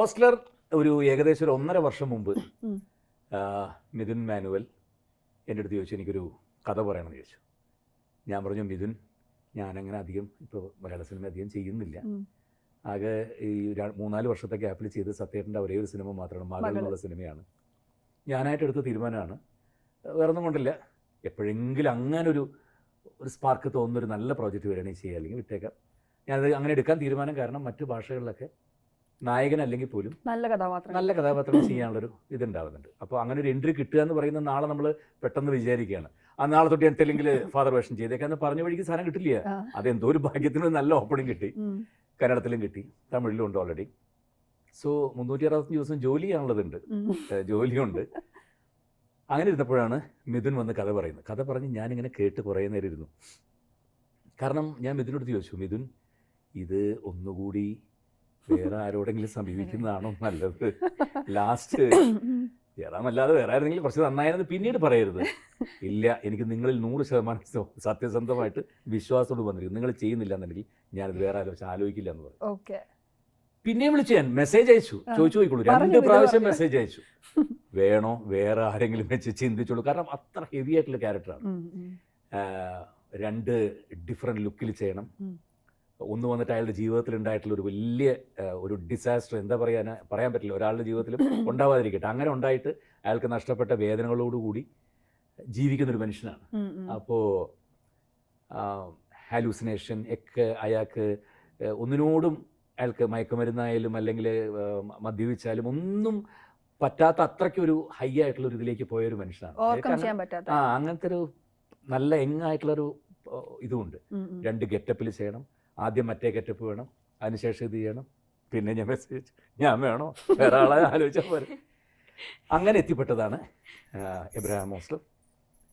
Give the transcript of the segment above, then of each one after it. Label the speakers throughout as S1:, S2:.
S1: ഓസ്ലർ ഒരു ഏകദേശം ഒരു 1.5 വർഷം മുമ്പ് മിഥുൻ മാനുവൽ എൻ്റെ അടുത്ത് ചോദിച്ചു, എനിക്കൊരു കഥ പറയണമെന്ന് ചോദിച്ചു. ഞാൻ പറഞ്ഞു, മിഥുൻ, ഞാനങ്ങനെ അധികം ഇപ്പോൾ മലയാള സിനിമ അധികം ചെയ്യുന്നില്ല. ആകെ ഈ 3-4 വർഷത്തെ ഗ്യാപ്പിൽ ചെയ്ത് സത്യേട്ടൻ്റെ ഒരേ ഒരു സിനിമ മാത്രമാണ്, മകൾ എന്നുള്ള സിനിമയാണ്. ഞാനായിട്ട് എടുത്ത തീരുമാനമാണ്, വേറൊന്നും കൊണ്ടില്ല. എപ്പോഴെങ്കിലും അങ്ങനെ ഒരു സ്പാർക്ക് തോന്നുന്നൊരു നല്ല പ്രോജക്റ്റ് വരികയാണെങ്കിൽ ചെയ്യുക, അല്ലെങ്കിൽ വിട്ടേക്കാം. ഞാനത് അങ്ങനെ എടുക്കാൻ തീരുമാനം കാരണം മറ്റു ഭാഷകളിലൊക്കെ നായകനല്ലെങ്കിൽ പോലും നല്ല കഥാപാത്രം ചെയ്യാനുള്ളൊരു ഇതുണ്ടാവുന്നുണ്ട്. അപ്പോൾ അങ്ങനെ ഒരു എൻട്രി കിട്ടുക എന്ന് പറയുന്നത് നാളെ നമ്മൾ പെട്ടെന്ന് വിചാരിക്കുകയാണ്, ആ നാളെ തൊട്ട് ഞാൻ തെലുങ്കിൽ ഫാദർ വേഷം ചെയ്തേക്കാന്ന് പറഞ്ഞ വഴിക്ക് സാധനം കിട്ടില്ല. അതെന്തോ ഒരു ഭാഗ്യത്തിന് നല്ല ഓപ്പണിങ് കിട്ടി, കന്നഡത്തിലും കിട്ടി, തമിഴിലും ഉണ്ട് ഓൾറെഡി. സോ 365 ദിവസം ജോലിയാണുള്ളതുണ്ട്, ജോലിയുണ്ട്. അങ്ങനെ ഇരുന്നപ്പോഴാണ് മിഥുൻ വന്ന് കഥ പറയുന്നത്. കഥ പറഞ്ഞ് ഞാനിങ്ങനെ കേട്ട് കുറേ നേരം ഇരുന്നു. കാരണം ഞാൻ മിഥുനോട് ചോദിച്ചു, മിഥുൻ, ഇത് ഒന്നുകൂടി വേറെ ആരോടെങ്കിലും സമീപിക്കുന്നതാണോ നല്ലത്? ലാസ്റ്റ് ജയറാമല്ലാതെ വേറെ ആരെങ്കിലും കുറച്ച് നന്നായിരുന്നു പിന്നീട് പറയരുത്. ഇല്ല, എനിക്ക് നിങ്ങളിൽ 100% സത്യസന്ധമായിട്ട് വിശ്വാസത്തോട് വന്നിരിക്കും. നിങ്ങൾ ചെയ്യുന്നില്ല എന്നുണ്ടെങ്കിൽ ഞാനിത് വേറെ ആലോചിക്കില്ല എന്ന് പറഞ്ഞു. പിന്നെയും വിളിച്ചു, ഞാൻ മെസ്സേജ് അയച്ചു, ചോദിച്ചു പോയിക്കോളൂ. 2 പ്രാവശ്യം മെസ്സേജ് അയച്ചു, വേണോ വേറെ ആരെങ്കിലും വെച്ച് ചിന്തിച്ചോളൂ. കാരണം അത്ര ഹെവി ആയിട്ടുള്ള ക്യാരക്ടറാണ്. 2 ഡിഫറെൻറ്റ് ലുക്കിൽ ചെയ്യണം. ഒന്ന് വന്നിട്ട് അയാളുടെ ജീവിതത്തിൽ ഉണ്ടായിട്ടുള്ള ഒരു വലിയ ഒരു ഡിസാസ്റ്റർ, എന്താ പറയാൻ പറ്റില്ല, ഒരാളുടെ ജീവിതത്തിലും ഉണ്ടാവാതിരിക്കട്ടെ, അങ്ങനെ ഉണ്ടായിട്ട് അയാൾക്ക് നഷ്ടപ്പെട്ട വേദനകളോടുകൂടി ജീവിക്കുന്നൊരു മനുഷ്യനാണ്. അപ്പോൾ ഹാലൂസിനേഷൻ ഒക്കെ അയാൾക്ക് ഒന്നിനോടും, അയാൾക്ക് മയക്കുമരുന്നായാലും അല്ലെങ്കിൽ മദ്യപിച്ചാലും ഒന്നും പറ്റാത്ത അത്രയ്ക്കൊരു ഹൈ ആയിട്ടുള്ള ഒരു ഇതിലേക്ക് പോയൊരു മനുഷ്യനാണ്. അങ്ങനത്തെ ഒരു നല്ല യങ്ങായിട്ടുള്ളൊരു ഇതുമുണ്ട്. 2 ഗെറ്റപ്പിൽ ചെയ്യണം. ആദ്യം മറ്റേ ഗെറ്റപ്പ് വേണം, അതിനുശേഷം ഇത് ചെയ്യണം, പിന്നെ ഞാൻ മെസ്സേജ്, ഞാൻ വേണോ വേറെ ആളെ ആലോചിച്ചാൽ പോരെ. അങ്ങനെ എത്തിപ്പെട്ടതാണ് എബ്രഹാം ഓസ്ലർ.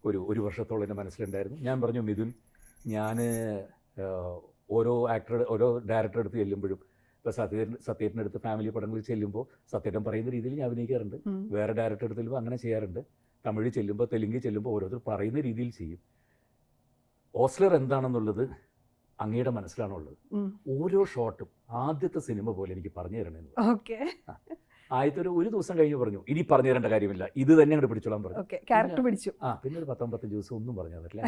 S1: ഒരു വർഷത്തോളം എൻ്റെ മനസ്സിലുണ്ടായിരുന്നു. ഞാൻ പറഞ്ഞു, മിഥുൻ, ഞാൻ ഓരോ ഡയറക്ടറെ അടുത്ത് ചെല്ലുമ്പോഴും, ഇപ്പോൾ സത്യേട്ടൻ്റെ അടുത്ത് ഫാമിലി പടങ്ങളിൽ ചെല്ലുമ്പോൾ സത്യേട്ടൻ പറയുന്ന രീതിയിൽ ഞാൻ അഭിനയിക്കാറുണ്ട്. വേറെ ഡയറക്ടർ അടുത്ത് ചെല്ലുമ്പോൾ അങ്ങനെ ചെയ്യാറുണ്ട്. തമിഴ് ചെല്ലുമ്പോൾ, തെലുങ്ക് ചെല്ലുമ്പോൾ ഓരോരുത്തർ പറയുന്ന രീതിയിൽ ചെയ്യും. ഓസ്ലർ എന്താണെന്നുള്ളത് അങ്ങയുടെ മനസ്സിലാണുള്ളത്. ഓരോ ഷോട്ടും ആദ്യത്തെ സിനിമ പോലെ എനിക്ക് പറഞ്ഞു തരണമെന്ന്. ആദ്യത്തെ ഒരു ദിവസം കഴിഞ്ഞ് പറഞ്ഞു, ഇനി പറഞ്ഞു തരേണ്ട കാര്യമില്ല, ഇത് തന്നെ അങ്ങോട്ട് പിടിച്ചോളാൻ പറഞ്ഞു.
S2: പിന്നെ ഒരു 19 ദിവസം ഒന്നും പറഞ്ഞു തന്നിട്ടില്ല.